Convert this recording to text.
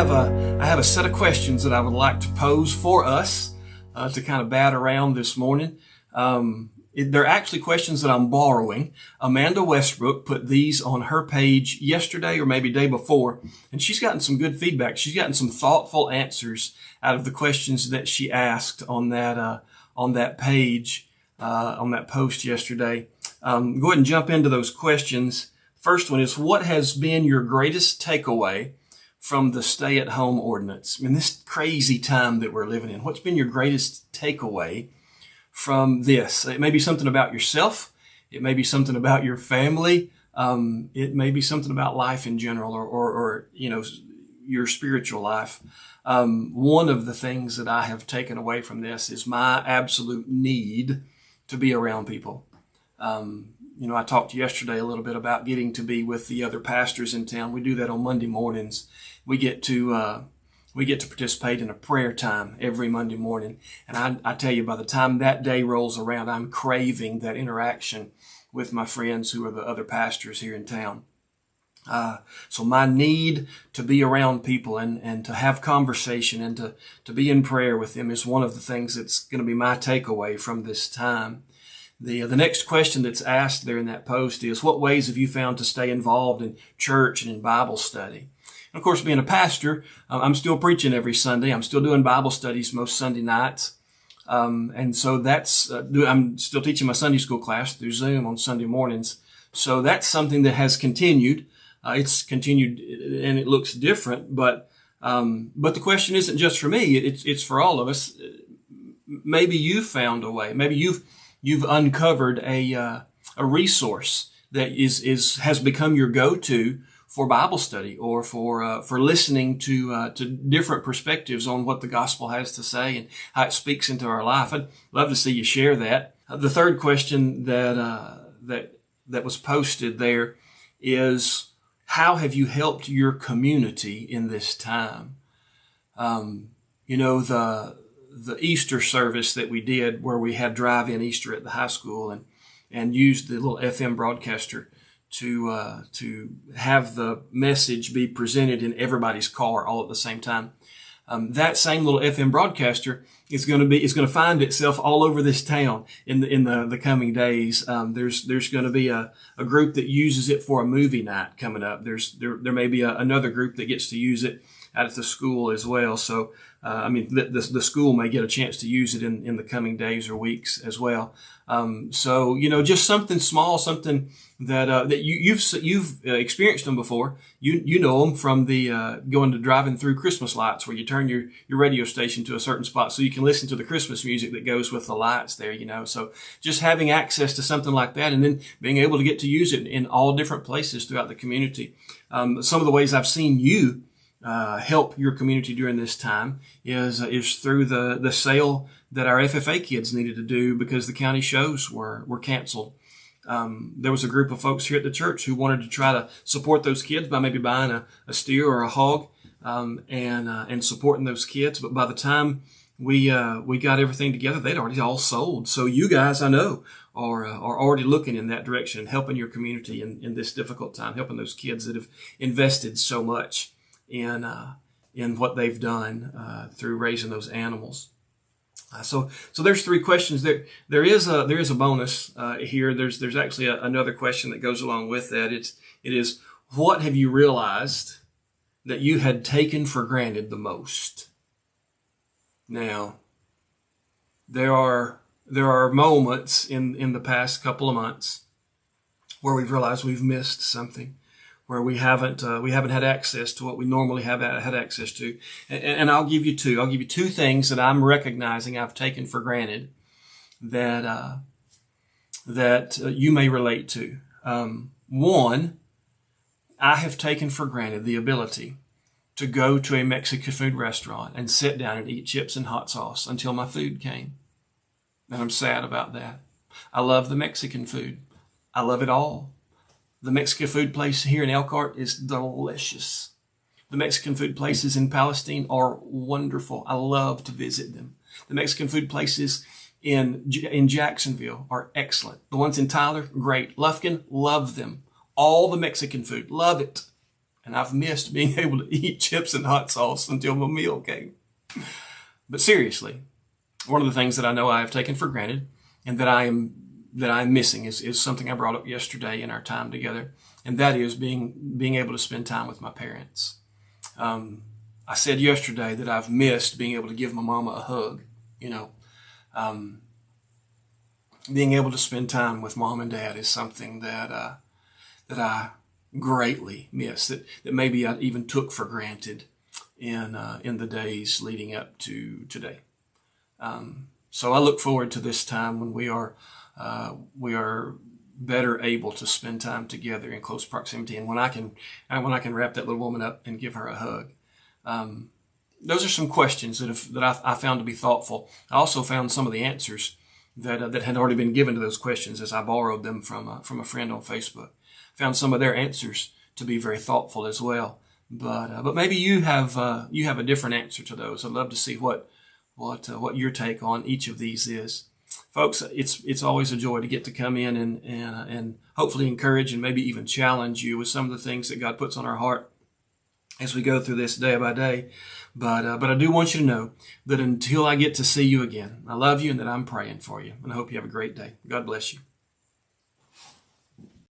have a set of questions that I would like to pose for us to kind of bat around this morning. They're actually questions that I'm borrowing. Amanda Westbrook put these on her page yesterday or maybe day before, and she's gotten some good feedback. She's gotten some thoughtful answers out of the questions that she asked on that page, on that post yesterday. Go ahead and jump into those questions. First one is, what has been your greatest takeaway from the stay-at-home ordinance? I mean, this crazy time that we're living in, what's been your greatest takeaway from this? It may be something about yourself. It may be something about your family. It may be something about life in general, or your spiritual life. One of the things that I have taken away from this is my absolute need to be around people. I talked yesterday a little bit about getting to be with the other pastors in town. We do that on Monday mornings. We get to participate in a prayer time every Monday morning. And I tell you, by the time that day rolls around, I'm craving that interaction with my friends who are the other pastors here in town. So my need to be around people and to have conversation and to be in prayer with them is one of the things that's going to be my takeaway from this time. The next question that's asked there in that post is, what ways have you found to stay involved in church and in Bible study? And of course, being a pastor, I'm still preaching every Sunday. I'm still doing Bible studies most Sunday nights. And so I'm still teaching my Sunday school class through Zoom on Sunday mornings. So that's something that has continued. It's continued and it looks different, but the question isn't just for me. It's for all of us. Maybe you've found a way. Maybe you've uncovered a resource that has become your go-to for Bible study or for listening to different perspectives on what the gospel has to say and how it speaks into our life. I'd love to see you share that. The third question that was posted there is, how have you helped your community in this time? The Easter service that we did, where we had drive-in Easter at the high school and used the little FM broadcaster to have the message be presented in everybody's car all at the same time. That same little FM broadcaster is going to find itself all over this town in the coming days. There's going to be a group that uses it for a movie night coming up. There may be another group that gets to use it out at the school as well. So, the school may get a chance to use it in the coming days or weeks as well. Just something small, something that you've experienced them before. You know them from the going to driving through Christmas lights, where you turn your radio station to a certain spot so you can listen to the Christmas music that goes with the lights there. So just having access to something like that, and then being able to get to use it in all different places throughout the community. Some of the ways I've seen you help your community during this time is through the sale that our FFA kids needed to do because the county shows were canceled. There was a group of folks here at the church who wanted to try to support those kids by maybe buying a steer or a hog, and supporting those kids. But by the time we got everything together, they'd already all sold. So you guys, I know, are already looking in that direction and helping your community in this difficult time, helping those kids that have invested so much in what they've done through raising those animals. So there's three questions. There is a bonus here. There's actually another question that goes along with that. It is, what have you realized that you had taken for granted the most? Now, there are moments in the past couple of months where we've realized we've missed something, where we haven't had access to what we normally have had access to. And I'll give you two. I'll give you two things that I'm recognizing I've taken for granted that you may relate to. One, I have taken for granted the ability to go to a Mexican food restaurant and sit down and eat chips and hot sauce until my food came. And I'm sad about that. I love the Mexican food. I love it all. The Mexican food place here in Elkhart is delicious. The Mexican food places in Palestine are wonderful. I love to visit them. The Mexican food places in Jacksonville are excellent. The ones in Tyler, great. Lufkin, love them. All the Mexican food, love it. And I've missed being able to eat chips and hot sauce until my meal came. But seriously, one of the things that I know I have taken for granted and that I'm missing is something I brought up yesterday in our time together, and that is being able to spend time with my parents. I said yesterday that I've missed being able to give my mama a hug. Being able to spend time with mom and dad is something that I greatly miss. That maybe I even took for granted in the days leading up to today. So I look forward to this time when we are better able to spend time together in close proximity, and when I can wrap that little woman up and give her a hug. Those are some questions that I found to be thoughtful. I also found some of the answers that had already been given to those questions as I borrowed them from a friend on Facebook. Found some of their answers to be very thoughtful as well. But maybe you have a different answer to those. I'd love to see what your take on each of these is. Folks, it's always a joy to get to come in and hopefully encourage and maybe even challenge you with some of the things that God puts on our heart as we go through this day by day. But I do want you to know that until I get to see you again, I love you and that I'm praying for you. And I hope you have a great day. God bless you.